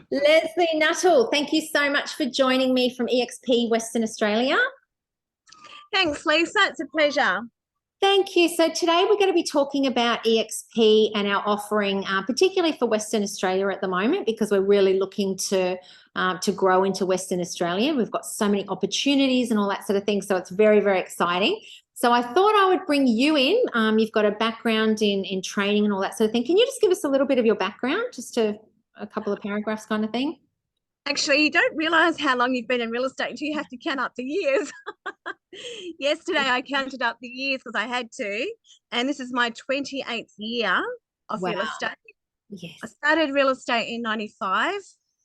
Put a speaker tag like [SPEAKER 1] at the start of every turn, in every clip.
[SPEAKER 1] Lesley Nuttall, thank you so much for joining me from eXp Western Australia.
[SPEAKER 2] Thanks, Lisa. It's a pleasure.
[SPEAKER 1] Thank you. So today we're going to be talking about eXp and our offering, particularly for Western Australia at the moment, because we're really looking to grow into Western Australia. We've got so many opportunities and all that sort of thing. So it's very, very exciting. So I thought I would bring you in. You've got a background in training and all that sort of thing. Can you just give us a little bit of your background, just a couple of paragraphs kind of thing?
[SPEAKER 2] Actually, you don't realize how long you've been in real estate until you have to count up the years. Yesterday, I counted up the years because I had to, and this is my 28th year of
[SPEAKER 1] Wow.
[SPEAKER 2] real estate.
[SPEAKER 1] Yes.
[SPEAKER 2] I started real estate in 95.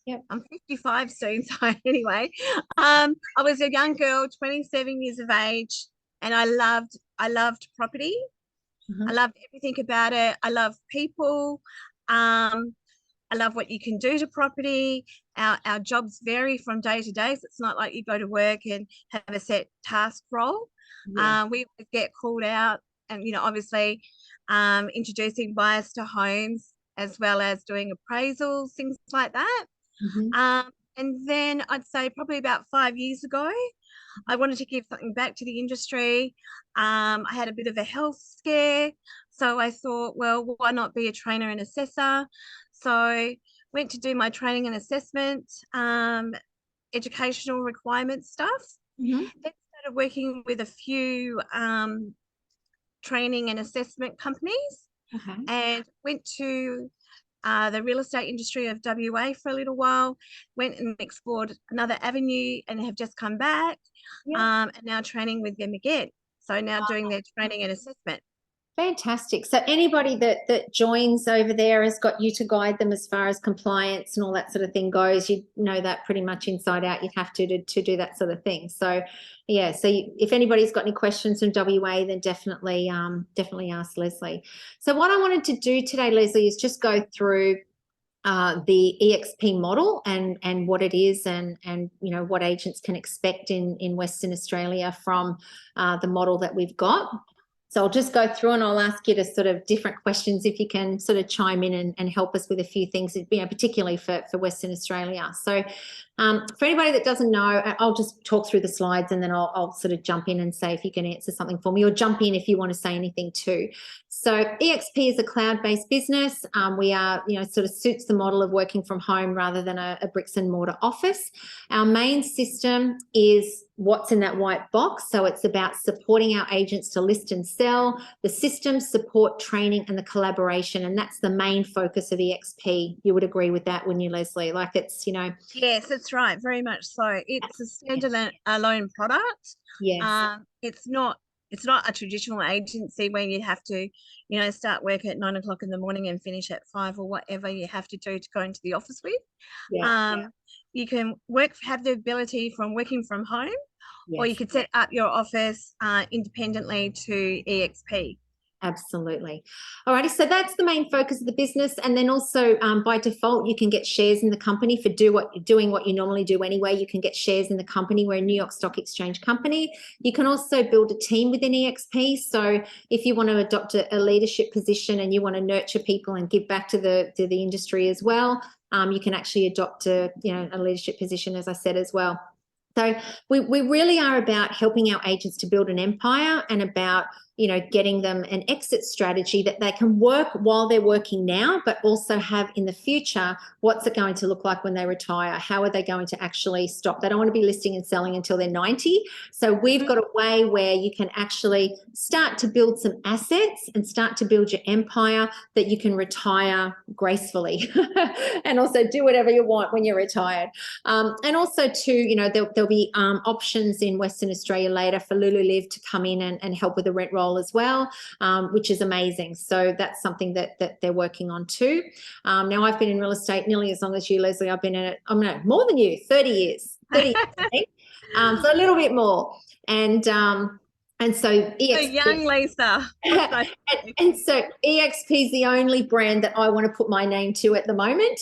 [SPEAKER 1] Yep.
[SPEAKER 2] I'm 55 soon, so anyway, I was a young girl, 27 years of age, and I loved property. I loved everything about it. I love people. I love what you can do to property. Our jobs vary from day to day. So it's not like you go to work and have a set task role.
[SPEAKER 1] Yeah.
[SPEAKER 2] We get called out and, obviously introducing buyers to homes as well as doing appraisals, things like that. And then I'd say probably about 5 years ago, I wanted to give something back to the industry. I had a bit of a health scare. So I thought, well, why not be a trainer and assessor? So went to do my training and assessment, educational requirement stuff. Then started working with a few training and assessment companies, and went to the real estate industry of WA for a little while, went and explored another avenue and have just come back, and now training with them again. So now doing their training and assessment.
[SPEAKER 1] Fantastic. So anybody that joins over there has got you to guide them as far as compliance and all that sort of thing goes. You know that pretty much inside out. You'd have to do that sort of thing. So yeah. So if anybody's got any questions from WA, then definitely ask Lesley. So what I wanted to do today, Lesley, is just go through the eXp model and what it is and what agents can expect in Western Australia from the model that we've got. So I'll just go through and I'll ask you to sort of different questions if you can sort of chime in and help us with a few things, particularly for Western Australia. So for anybody that doesn't know, I'll just talk through the slides and then I'll sort of jump in and say if you can answer something for me, or jump in if you want to say anything too. So eXp is a cloud-based business. We are, sort of suits the model of working from home rather than a bricks and mortar office. Our main system is what's in that white box. So it's about supporting our agents to list and sell, the systems, support, training, and the collaboration. And that's the main focus of eXp. You would agree with that, wouldn't you, Lesley? Like it's,
[SPEAKER 2] Yes, that's right. Very much so. It's a standalone product.
[SPEAKER 1] Yes.
[SPEAKER 2] It's not a traditional agency where you have to, start work at 9 o'clock in the morning and finish at 5 or whatever you have to do to go into the office with. You can have the ability from working from home, or you could set up your office independently to eXp.
[SPEAKER 1] Absolutely. All righty. So that's the main focus of the business. And then also by default, you can get shares in the company for doing what you normally do anyway. You can get shares in the company. We're a New York Stock Exchange company. You can also build a team within eXp. So if you want to adopt a leadership position and you want to nurture people and give back to the industry as well, you can actually adopt a leadership position, as I said, as well. So we really are about helping our agents to build an empire and about, getting them an exit strategy that they can work while they're working now, but also have in the future, what's it going to look like when they retire? How are they going to actually stop? They don't want to be listing and selling until they're 90. So we've got a way where you can actually start to build some assets and start to build your empire that you can retire gracefully and also do whatever you want when you're retired. And also too, there'll be options in Western Australia later for Lulu Live to come in and help with the rent roll as well, which is amazing. So that's something that they're working on too. Now I've been in real estate nearly as long as you, Lesley. I've been in it, more than you, 30 years, I think. So a little bit more. And And so
[SPEAKER 2] So
[SPEAKER 1] EXP,
[SPEAKER 2] young, Lisa.
[SPEAKER 1] and, and so eXp is the only brand that I want to put my name to at the moment.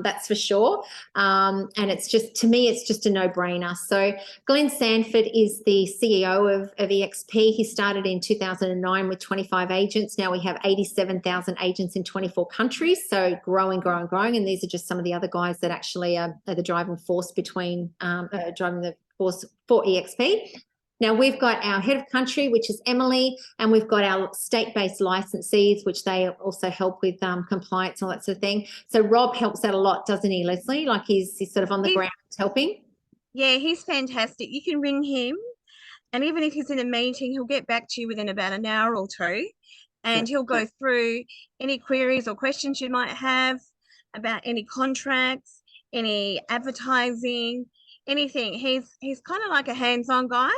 [SPEAKER 1] That's for sure. And it's just, to me, it's just a no-brainer. So Glenn Sanford is the CEO of eXp. He started in 2009 with 25 agents. Now we have 87,000 agents in 24 countries. So growing, growing, growing. And these are just some of the other guys that actually are the driving force between driving the force for eXp. Now, we've got our head of country, which is Emily, and we've got our state-based licensees, which they also help with compliance and all that sort of thing. So Rob helps out a lot, doesn't he, Lesley? Like he's sort of on the ground helping.
[SPEAKER 2] Yeah, he's fantastic. You can ring him, and even if he's in a meeting, he'll get back to you within about an hour or two, and he'll go through any queries or questions you might have about any contracts, any advertising, anything. He's kind of like a hands-on guy.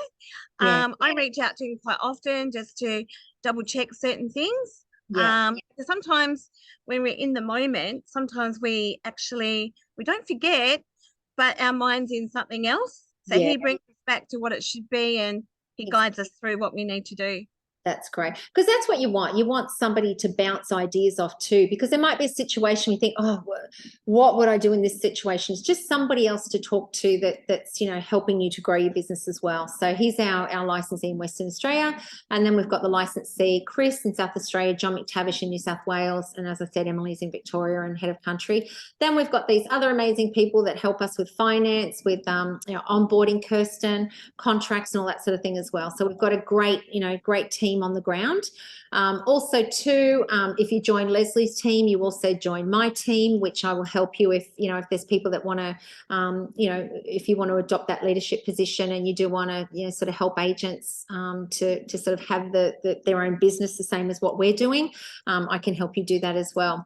[SPEAKER 1] Yeah.
[SPEAKER 2] I reach out to him quite often just to double check certain things.
[SPEAKER 1] Yeah.
[SPEAKER 2] Because sometimes when we're in the moment, sometimes we don't forget, but our mind's in something else. So
[SPEAKER 1] Yeah.
[SPEAKER 2] he brings us back to what it should be, and he guides us through what we need to do.
[SPEAKER 1] That's great, because that's what you want. You want somebody to bounce ideas off too, because there might be a situation you think, oh, what would I do in this situation? It's just somebody else to talk to that's helping you to grow your business as well. So he's our licensee in Western Australia, and then we've got the licensee Chris in South Australia, John McTavish in New South Wales, and as I said, Emily's in Victoria and head of country. Then we've got these other amazing people that help us with finance, with onboarding, Kirsten, contracts, and all that sort of thing as well. So we've got a great team on the ground. Also too, if you join Lesley's team, you also join my team, which I will help you if there's people that want to, if you want to adopt that leadership position and you do want to, sort of help agents to sort of have their own business the same as what we're doing, I can help you do that as well.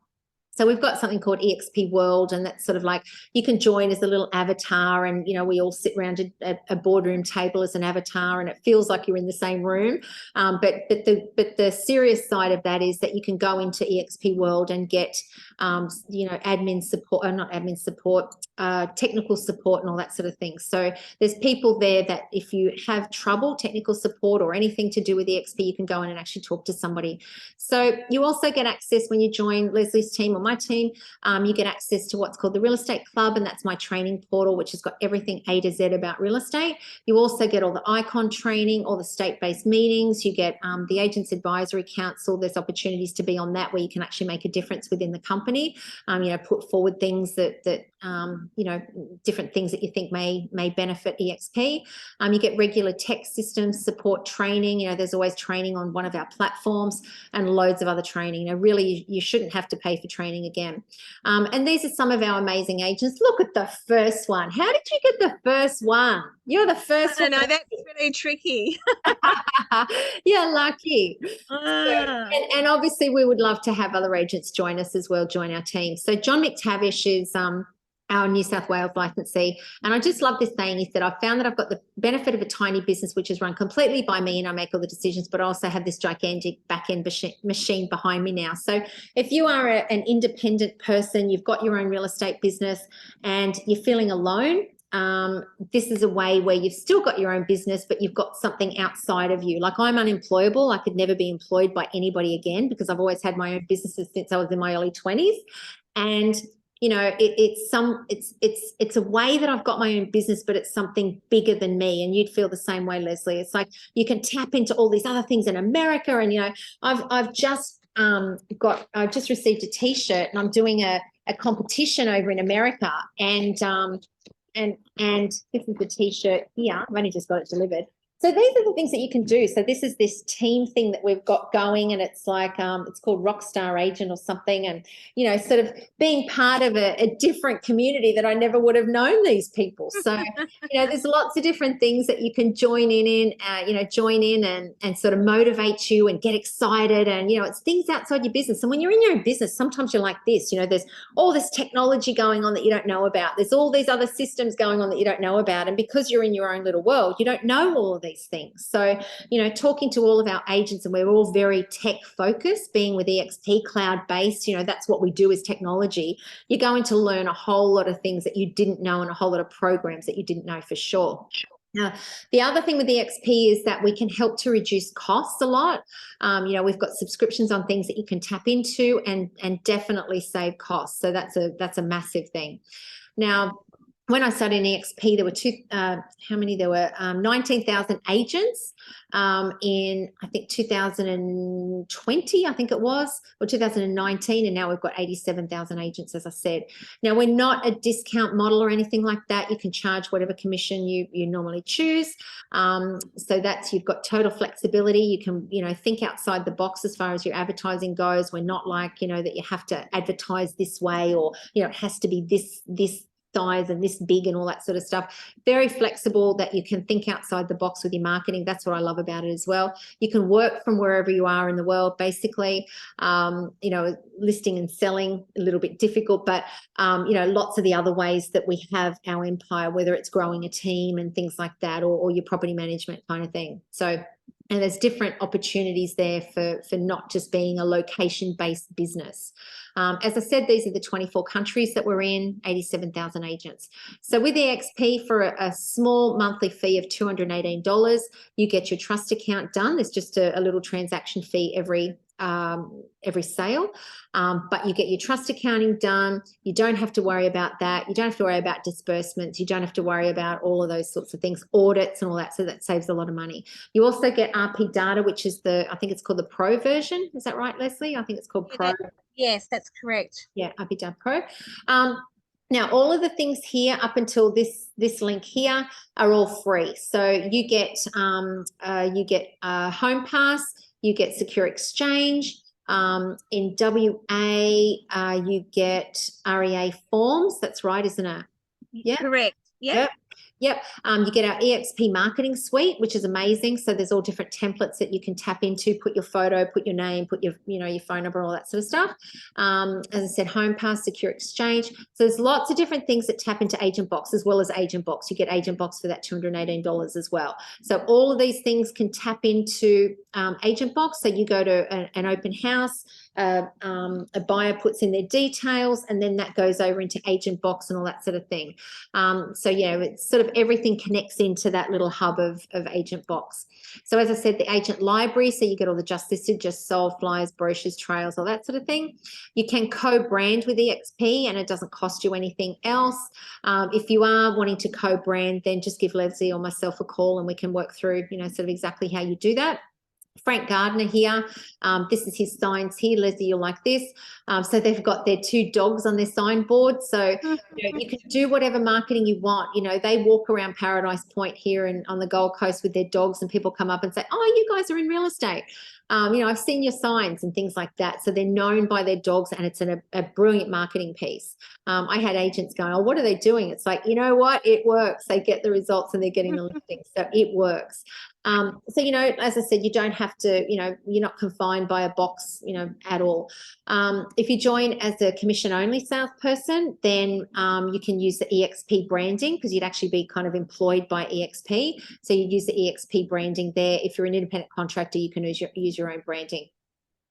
[SPEAKER 1] So we've got something called eXp World, and that's sort of like you can join as a little avatar, and we all sit around a boardroom table as an avatar, and it feels like you're in the same room. But the serious side of that is that you can go into eXp World and get admin support, or not admin support, technical support, and all that sort of thing. So there's people there that if you have trouble, technical support or anything to do with eXp, you can go in and actually talk to somebody. So you also get access when you join Lesley's team or my team. You get access to what's called the Real Estate Club, and that's my training portal, which has got everything A to Z about real estate. You also get all the icon training, all the state-based meetings. You get the Agents Advisory Council. There's opportunities to be on that where you can actually make a difference within the company. Put forward things that different things that you think may benefit eXp. You get regular tech systems support training. There's always training on one of our platforms, and loads of other training. Really, you shouldn't have to pay for training again. And these are some of our amazing agents. Look at the first one. How did you get the first one? You're the first one.
[SPEAKER 2] I know, that's really tricky.
[SPEAKER 1] You're lucky. And obviously we would love to have other agents join us as well, join our team. So John McTavish is our New South Wales licensee. And I just love this saying. He said, I've found that I've got the benefit of a tiny business, which is run completely by me, and I make all the decisions, but I also have this gigantic back-end machine behind me now. So if you are an independent person, you've got your own real estate business and you're feeling alone, this is a way where you've still got your own business, but you've got something outside of you. Like, I'm unemployable. I could never be employed by anybody again because I've always had my own businesses since I was in my early 20s. And it's a way that I've got my own business, but it's something bigger than me. And you'd feel the same way, Lesley. It's like you can tap into all these other things in America. And I've just received a T-shirt, and I'm doing a competition over in America. And this is the T-shirt here. I've only just got it delivered. So these are the things that you can do. So this is this team thing that we've got going, and it's like it's called Rockstar Agent or something, and sort of being part of a different community that I never would have known these people. So there's lots of different things that you can join in and sort of motivate you and get excited, and it's things outside your business. And when you're in your own business, sometimes you're like this, there's all this technology going on that you don't know about. There's all these other systems going on that you don't know about, and because you're in your own little world, you don't know all of these things. So, talking to all of our agents, and we're all very tech focused, being with eXp cloud based, that's what we do is technology. You're going to learn a whole lot of things that you didn't know, and a whole lot of programs that you didn't know for sure. Now, the other thing with eXp is that we can help to reduce costs a lot. You know, we've got subscriptions on things that you can tap into and definitely save costs. So that's a massive thing. Now, when I started in eXp, there were how many? There were 19,000 agents in, I think, 2020, I think it was, or 2019, and now we've got 87,000 agents, as I said. Now, we're not a discount model or anything like that. You can charge whatever commission you normally choose. So that's, you've got total flexibility. You can, you know, think outside the box as far as your advertising goes. We're not like, you know, that you have to advertise this way, or, you know, it has to be this size and this big and all that sort of stuff. Very flexible, that you can think outside the box with your marketing. That's what I love about it as well. You can work from wherever you are in the world, basically. You know, listing and selling, a little bit difficult, but you know, lots of the other ways that we have our empire, whether it's growing a team and things like that, or your property management kind of thing. So, and there's different opportunities there for not just being a location-based business. As I said, these are the 24 countries that we're in, 87,000 agents. So with eXp, for a small monthly fee of $218, you get your trust account done. There's just a little transaction fee every sale, but you get your trust accounting done. You don't have to worry about that. You don't have to worry about disbursements. You don't have to worry about all of those sorts of things, audits and all that. So that saves a lot of money. You also get RP data, which is I think it's called the Pro version. Is that right, Lesley? I think it's called Pro.
[SPEAKER 2] Yes, that's correct.
[SPEAKER 1] Yeah, RP data Pro. Now, all of the things here up until this link here are all free. So you get Home Pass. You get Secure Exchange. In WA, you get REA forms. That's right, isn't it? Yeah.
[SPEAKER 2] Correct. Yep.
[SPEAKER 1] Yep. You get our eXp marketing suite, which is amazing. So there's all different templates that you can tap into, put your photo, put your name, put your, you know, your phone number, all that sort of stuff. As I said, Home Pass, Secure Exchange. So there's lots of different things that tap into Agent Box, as well as Agent Box. You get Agent Box for that $218 as well. So all of these things can tap into Agent Box. So you go to an open house, a buyer puts in their details, and then that goes over into Agent Box and all that sort of thing. So yeah, it's sort of everything connects into that little hub of Agent Box. So as I said, the agent library, so you get all the just listed, just sold, flyers, brochures, trails, all that sort of thing. You can co-brand with eXp and it doesn't cost you anything else. If you are wanting to co-brand, then just give Lesley or myself a call and we can work through, you know, sort of exactly how you do that. Frank Gardner here, this is his signs here. Lesley, you'll like this. So they've got their 2 dogs on their signboard. So you know, you can do whatever marketing you want. You know, they walk around Paradise Point here and on the Gold Coast with their dogs, and people come up and say, oh, you guys are in real estate. You know, I've seen your signs and things like that. So they're known by their dogs, and it's a brilliant marketing piece. I had agents going, oh, what are they doing? It's like, you know what? It works. They get the results and they're getting the listings. So it works. So, you know, as I said, you don't have to, you know, you're not confined by a box, you know, at all. If you join as a commission-only salesperson, then you can use the eXp branding, because you'd actually be kind of employed by eXp. So you use the eXp branding there. If you're an independent contractor, you can use your own branding.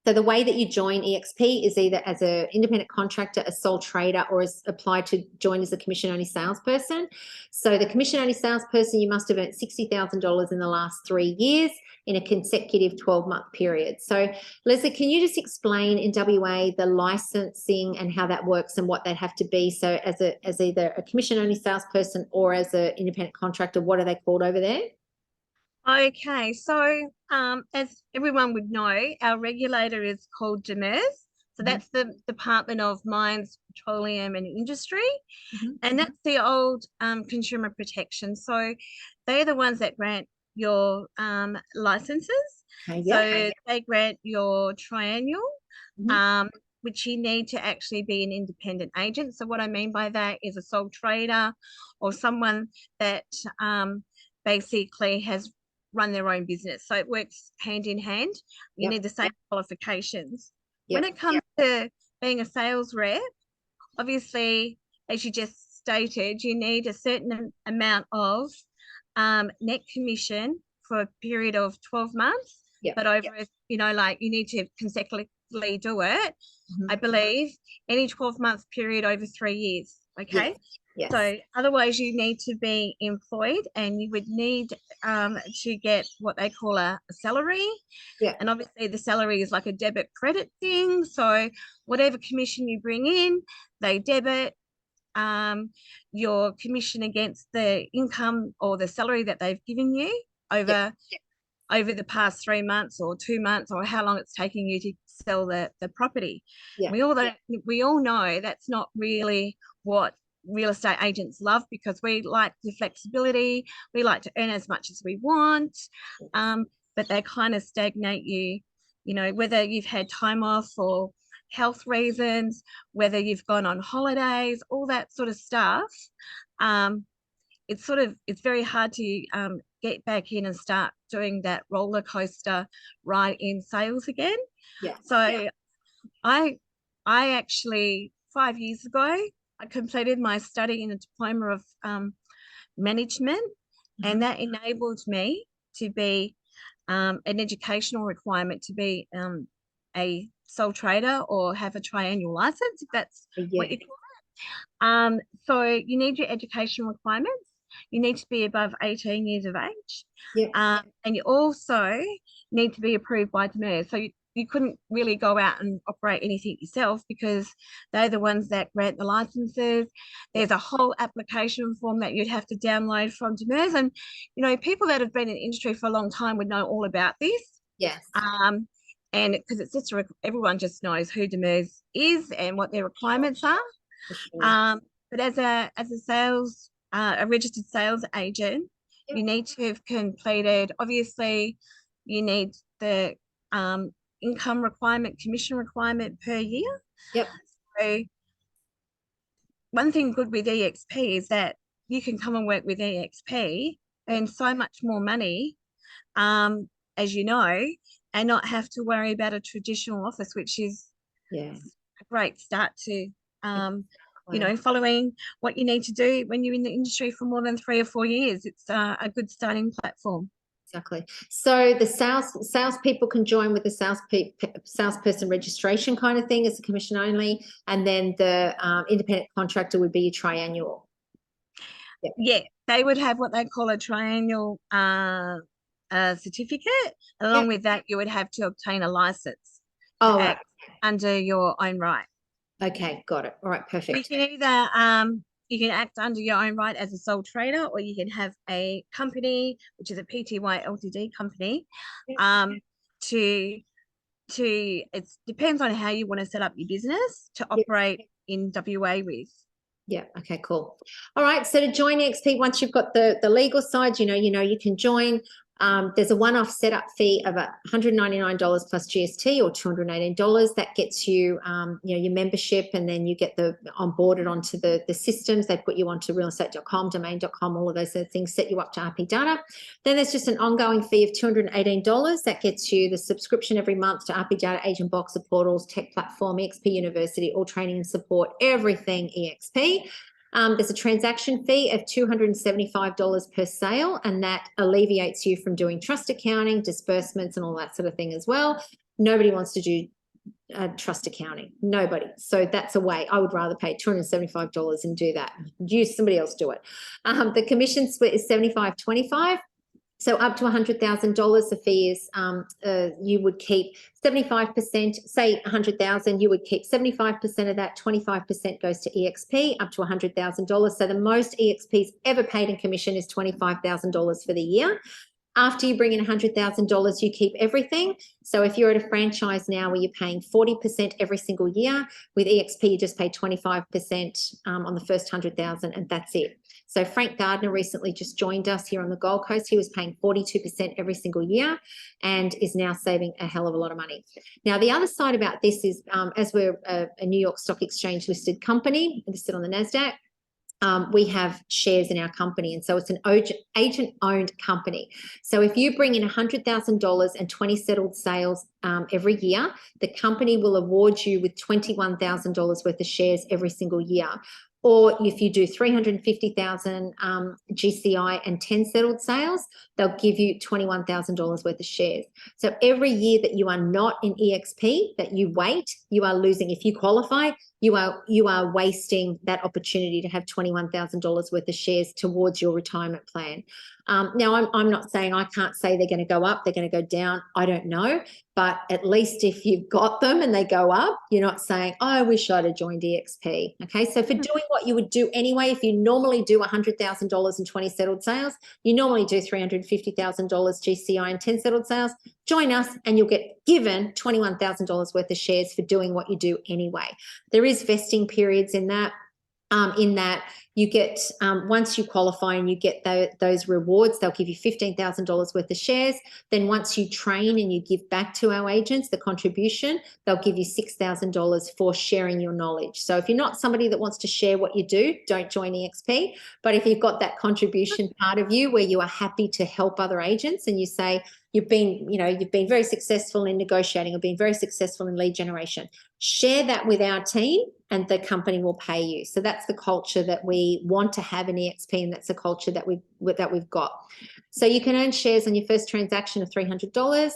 [SPEAKER 1] So the way that you join eXp is either as an independent contractor, a sole trader, or as applied to join as a commission-only salesperson. So the commission-only salesperson, you must have earned $60,000 in the last 3 years in a consecutive 12-month period. So Lesley, can you just explain in WA the licensing and how that works and what they'd have to be? So as either a commission-only salesperson or as an independent contractor, what are they called over there?
[SPEAKER 2] Okay, so as everyone would know, our regulator is called DMIRS. So that's the Department of Mines, Petroleum and Industry. And that's the old consumer protection. So they're the ones that grant your licenses. So they grant your triennial, which you need to actually be an independent agent. So what I mean by that is a sole trader or someone that basically has run their own business. So it works hand in hand. You need the same qualifications. When it comes to being a sales rep, obviously, as you just stated, you need a certain amount of net commission for a period of 12 months. But over, you know, like you need to consecutively do it. I believe any 12-month period over 3 years. Okay.
[SPEAKER 1] Yes.
[SPEAKER 2] So otherwise you need to be employed, and you would need to get what they call a salary.
[SPEAKER 1] Yeah.
[SPEAKER 2] And obviously the salary is like a debit credit thing. So whatever commission you bring in, they debit your commission against the income or the salary that they've given you over the past 3 months or 2 months, or how long it's taking you to sell the property.
[SPEAKER 1] Yeah.
[SPEAKER 2] We all know that's not really what real estate agents love, because we like the flexibility, we like to earn as much as we want, but they kind of stagnate you, whether you've had time off or health reasons, whether you've gone on holidays, all that sort of stuff. It's very hard to get back in and start doing that roller coaster ride in sales again.
[SPEAKER 1] Yeah.
[SPEAKER 2] So I actually 5 years ago, I completed my study in a diploma of management, and that enabled me to be an educational requirement to be a sole trader or have a triannual license, if that's what you call it. So you need your education requirements. You need to be above 18 years of age. And you also need to be approved by DMIRS. So you couldn't really go out and operate anything yourself, because they're the ones that grant the licenses. There's a whole application form that you'd have to download from DMIRS. And, people that have been in the industry for a long time would know all about this.
[SPEAKER 1] Yes.
[SPEAKER 2] And because it's just everyone just knows who DMIRS is and what their requirements are. Sure. But as a sales, a registered sales agent, you need to have completed, obviously, you need the income requirement, commission requirement per year.
[SPEAKER 1] Yep.
[SPEAKER 2] So one thing good with eXp is that you can come and work with eXp, earn so much more money, as you know, and not have to worry about a traditional office, which is a great start to following what you need to do when you're in the industry for more than 3 or 4 years. It's a good starting platform.
[SPEAKER 1] Exactly. So the salespeople can join with the salesperson registration kind of thing as a commission only, and then the independent contractor would be a triannual.
[SPEAKER 2] Yeah, they would have what they call a triannual certificate. Along with that, you would have to obtain a license to act under your own right.
[SPEAKER 1] Okay, got it. All right, perfect.
[SPEAKER 2] You can either you can act under your own right as a sole trader, or you can have a company, which is a PTY Ltd company. It depends on how you want to set up your business to operate in WA with.
[SPEAKER 1] Yeah. Okay, cool. All right. So to join eXp, once you've got the legal side, you can join. There's a one-off setup fee of $199 plus GST, or $218. That gets you, your membership, and then you get onboarded onto the systems. They put you onto realestate.com, domain.com, all of those sort of things, set you up to RP Data. Then there's just an ongoing fee of $218. That gets you the subscription every month to RP Data, Agent Box, the portals, tech platform, eXp University, all training and support, everything eXp. There's a transaction fee of $275 per sale, and that alleviates you from doing trust accounting, disbursements, and all that sort of thing as well. Nobody wants to do trust accounting. Nobody. So that's a way. I would rather pay $275 and do that. Use somebody else do it. The commission split is 75-25. So up to $100,000, the fee is you would keep 75%, say $100,000, you would keep 75% of that, 25% goes to eXp, up to $100,000. So the most eXp's ever paid in commission is $25,000 for the year. After you bring in $100,000, you keep everything. So if you're at a franchise now where you're paying 40% every single year, with eXp you just pay 25% on the first $100,000, and that's it. So Frank Gardner recently just joined us here on the Gold Coast. He was paying 42% every single year and is now saving a hell of a lot of money. Now, the other side about this is, as we're a New York Stock Exchange listed company, listed on the NASDAQ, we have shares in our company, and so it's an agent-owned company. So if you bring in $100,000 and 20 settled sales every year, the company will award you with $21,000 worth of shares every single year. Or if you do 350,000 GCI and 10 settled sales, they'll give you $21,000 worth of shares. So every year that you are not in eXp, that you wait, you are losing. If you qualify, you are wasting that opportunity to have $21,000 worth of shares towards your retirement plan. Now, I'm not saying, I can't say they're going to go up, they're going to go down. I don't know. But at least if you've got them and they go up, you're not saying, oh, I wish I'd have joined eXp. Okay, so for doing what you would do anyway, if you normally do $100,000 in 20 settled sales, you normally do $350,000 GCI and 10 settled sales, join us and you'll get given $21,000 worth of shares for doing what you do anyway. There is vesting periods in that. You get, once you qualify and you get those rewards, they'll give you $15,000 worth of shares. Then once you train and you give back to our agents the contribution, they'll give you $6,000 for sharing your knowledge. So if you're not somebody that wants to share what you do, don't join eXp. But if you've got that contribution part of you where you are happy to help other agents and you say, you've been very successful in negotiating or been very successful in lead generation, share that with our team and the company will pay you. So that's the culture that we want to have in eXp, and that's the culture that we've got. So you can earn shares on your first transaction of $300.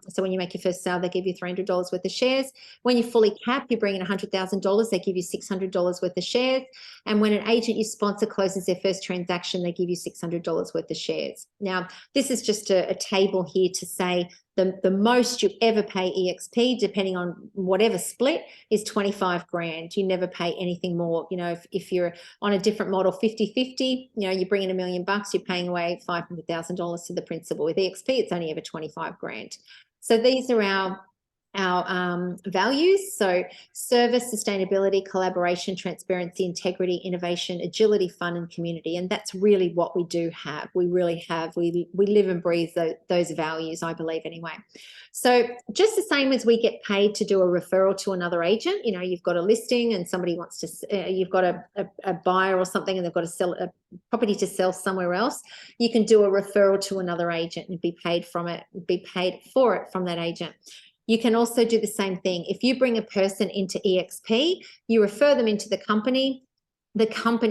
[SPEAKER 1] So when you make your first sale, they give you $300 worth of shares. When you fully cap, you bring in $100,000, they give you $600 worth of shares. And when an agent you sponsor closes their first transaction, they give you $600 worth of shares. Now, this is just a table here to say the most you ever pay eXp, depending on whatever split, is 25 grand. You never pay anything more. You know, if you're on a different model, 50-50, you know, you bring in $1 million, you're paying away $500,000 to the principal. With eXp, it's only ever 25 grand. So these are our values. So service, sustainability, collaboration, transparency, integrity, innovation, agility, fun, and community. And that's really what we do have. We really have. We live and breathe those values, I believe, anyway. So just the same as we get paid to do a referral to another agent, you know, you've got a listing and somebody wants to, you've got a buyer or something and they've got to sell a property to sell somewhere else, you can do a referral to another agent and be paid for it from that agent. You can also do the same thing. If you bring a person into eXp, you refer them into the company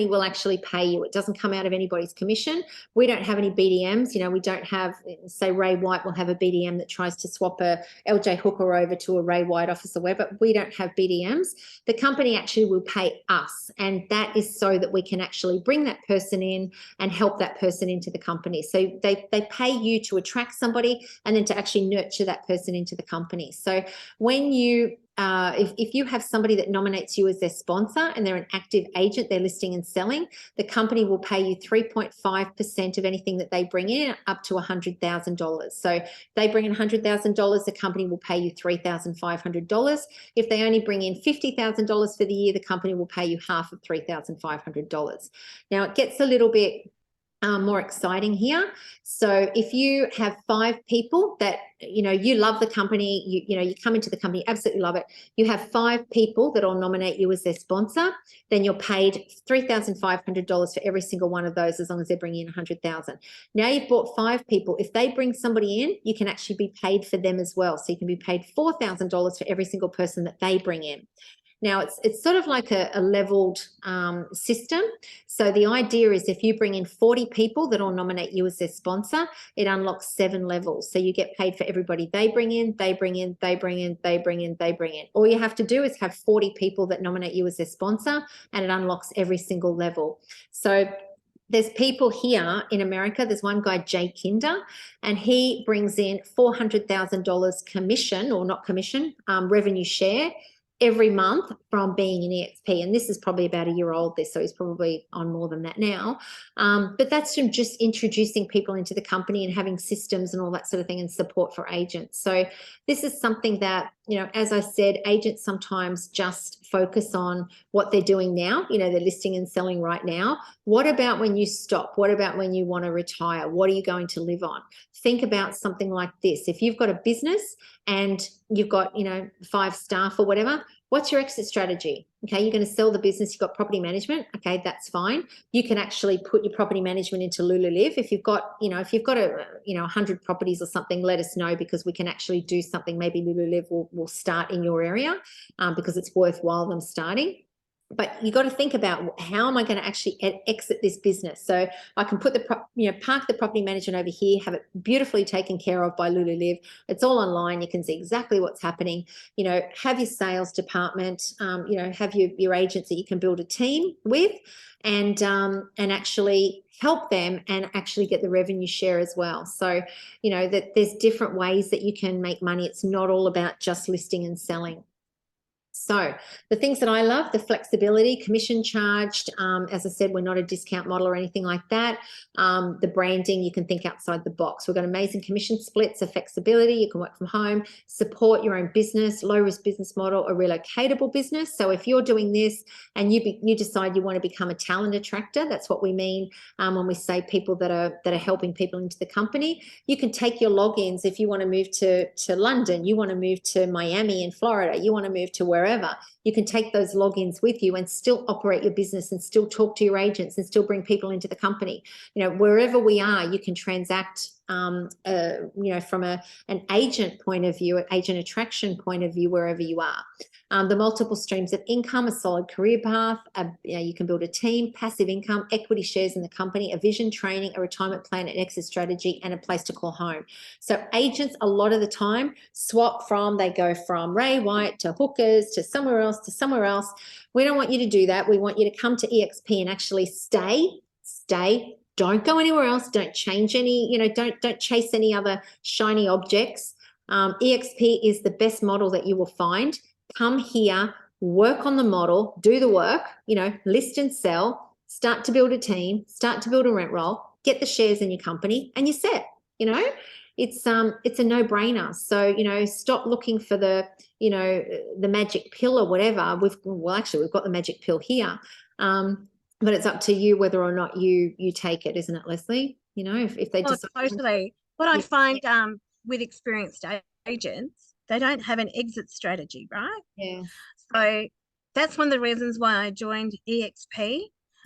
[SPEAKER 1] will actually pay you. It doesn't come out of anybody's commission. We don't have any BDMs. You know, we don't have, say, Ray White will have a BDM that tries to swap a LJ Hooker over to a Ray White office or whatever. We don't have BDMs. The company actually will pay us. And that is so that we can actually bring that person in and help that person into the company. So they pay you to attract somebody and then to actually nurture that person into the company. So when you if you have somebody that nominates you as their sponsor and they're an active agent, they're listing and selling, the company will pay you 3.5% of anything that they bring in up to $100,000. So if they bring in $100,000, the company will pay you $3,500. If they only bring in $50,000 for the year, the company will pay you half of $3,500. Now, it gets a little bit more exciting here. So if you have 5 people that, you know, you love the company, you come into the company, absolutely love it. You have 5 people that will nominate you as their sponsor, then you're paid $3,500 for every single one of those, as long as they're bringing in $100,000. Now you've bought 5 people. If they bring somebody in, you can actually be paid for them as well. So you can be paid $4,000 for every single person that they bring in. Now, it's sort of like a leveled system. So the idea is if you bring in 40 people that will nominate you as their sponsor, it unlocks 7 levels. So you get paid for everybody they bring in, they bring in, they bring in, they bring in, they bring in. All you have to do is have 40 people that nominate you as their sponsor, and it unlocks every single level. So there's people here in America. There's one guy, Jay Kinder, and he brings in $400,000 commission, or not commission, revenue share every month from being in eXp. And this is probably about a year old, so he's probably on more than that now. But that's from just introducing people into the company and having systems and all that sort of thing and support for agents. So this is something that, you know, as I said, agents sometimes just focus on what they're doing now. You know, they're listing and selling right now. What about when you stop? What about when you want to retire? What are you going to live on? Think about something like this. If you've got a business and you've got, you know, 5 staff or whatever, what's your exit strategy? Okay, you're going to sell the business, you've got property management. Okay, that's fine. You can actually put your property management into Lululive. If you've got, you know, 100 properties or something, let us know, because we can actually do something. Maybe Lululive will start in your area because it's worthwhile them starting. but you got to think about, how am I going to actually exit this business? So I can put park the property management over here, have it beautifully taken care of by Lulu Live. It's all online. You can see exactly what's happening. Have your sales department, have your agents that you can build a team with, and actually help them and actually get the revenue share as well. So, that there's different ways that you can make money. It's not all about just listing and selling. So the things that I love, the flexibility, commission charged. As I said, we're not a discount model or anything like that. The branding, you can think outside the box. We've got amazing commission splits, a flexibility. You can work from home, support your own business, low risk business model, a relocatable business. So if you're doing this and you decide you want to become a talent attractor, that's what we mean when we say people that are helping people into the company. You can take your logins if you want to move to London, you want to move to Miami in Florida, you want to move to wherever. You can take those logins with you and still operate your business and still talk to your agents and still bring people into the company. Wherever we are, you can transact, from an agent point of view, an agent attraction point of view, wherever you are. The multiple streams of income, a solid career path, you can build a team, passive income, equity shares in the company, a vision, training, a retirement plan, an exit strategy, and a place to call home. So agents, a lot of the time, they go from Ray White to hookers to somewhere else to somewhere else. We don't want you to do that. We want you to come to eXp and actually stay. Don't go anywhere else. Don't change any, don't chase any other shiny objects. eXp is the best model that you will find. Come here, work on the model, do the work, list and sell, start to build a team, start to build a rent roll, get the shares in your company, and you're set. It's a no-brainer. So, stop looking for the magic pill or whatever. We've got the magic pill here. But it's up to you whether or not you take it, isn't it, Lesley? If they just
[SPEAKER 2] totally. What I find with experienced agents, they don't have an exit strategy, right?
[SPEAKER 1] Yeah.
[SPEAKER 2] So that's one of the reasons why I joined eXp,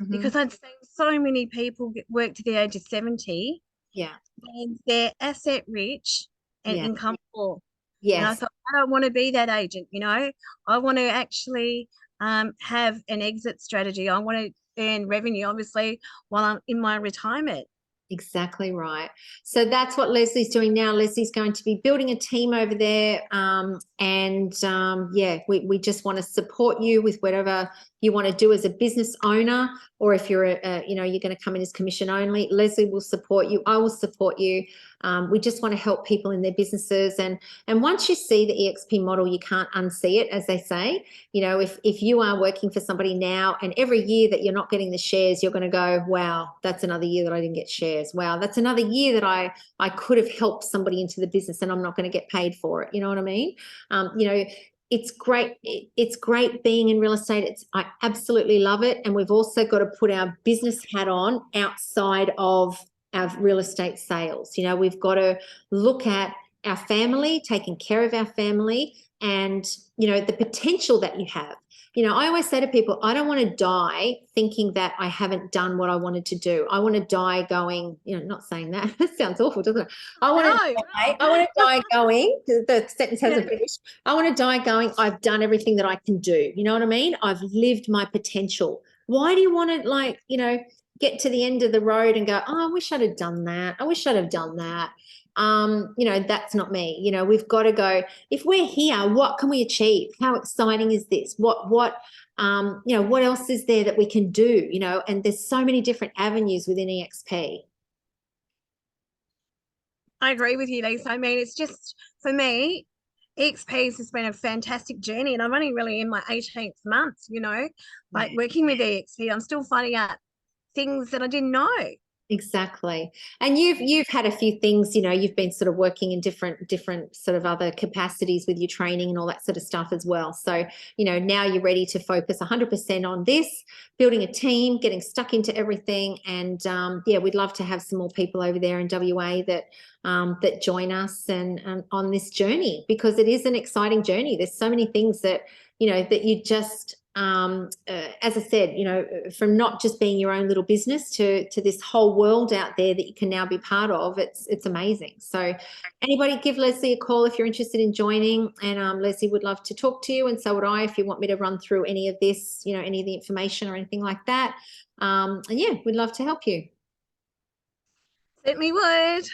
[SPEAKER 2] because I'd seen so many people work to the age of 70.
[SPEAKER 1] Yeah.
[SPEAKER 2] And they're asset rich and income poor.
[SPEAKER 1] Yes.
[SPEAKER 2] And I thought, I don't want to be that agent, I want to actually have an exit strategy. I want to earn revenue, obviously, while I'm in my retirement.
[SPEAKER 1] Exactly right. So that's what Lesley's doing now. Lesley's going to be building a team over there. We just want to support you with whatever you want to do as a business owner, or if you're you're going to come in as commission only, Lesley will support you. I will support you. We just want to help people in their businesses. And once you see the eXp model, you can't unsee it, as they say. If you are working for somebody now and every year that you're not getting the shares, you're going to go, wow, that's another year that I didn't get shares. Wow, that's another year that I could have helped somebody into the business and I'm not going to get paid for it. You know what I mean? It's great. It's great being in real estate. I absolutely love it. And we've also got to put our business hat on outside of our real estate sales. We've got to look at our family, taking care of our family, and, the potential that you have. I always say to people, I don't want to die thinking that I haven't done what I wanted to do. I want to die going, not saying that. That sounds awful, doesn't it? I want to die going, the sentence hasn't finished. I want to die going, I've done everything that I can do. You know what I mean? I've lived my potential. Why do you want to, get to the end of the road and go, oh, I wish I'd have done that. I wish I'd have done that. That's not me. We've got to go, if we're here, what can we achieve? How exciting is this? What else is there that we can do? And there's so many different avenues within eXp.
[SPEAKER 2] I agree with you, Lisa. I mean, it's just, for me, eXp has been a fantastic journey, and I'm only really in my 18th month, working with eXp. I'm still finding out things that I didn't know.
[SPEAKER 1] Exactly. And you've had a few things, you've been sort of working in different sort of other capacities with your training and all that sort of stuff as well. So, now you're ready to focus 100% on this, building a team, getting stuck into everything. And we'd love to have some more people over there in WA that join us and on this journey, because it is an exciting journey. There's so many things that, that you just as I said, you know, from not just being your own little business to this whole world out there that you can now be part of, it's amazing. So anybody give Lesley a call if you're interested in joining, and Lesley would love to talk to you, and so would I if you want me to run through any of this, you know, any of the information or anything like that. And yeah, we'd love to help you.
[SPEAKER 2] Certainly would.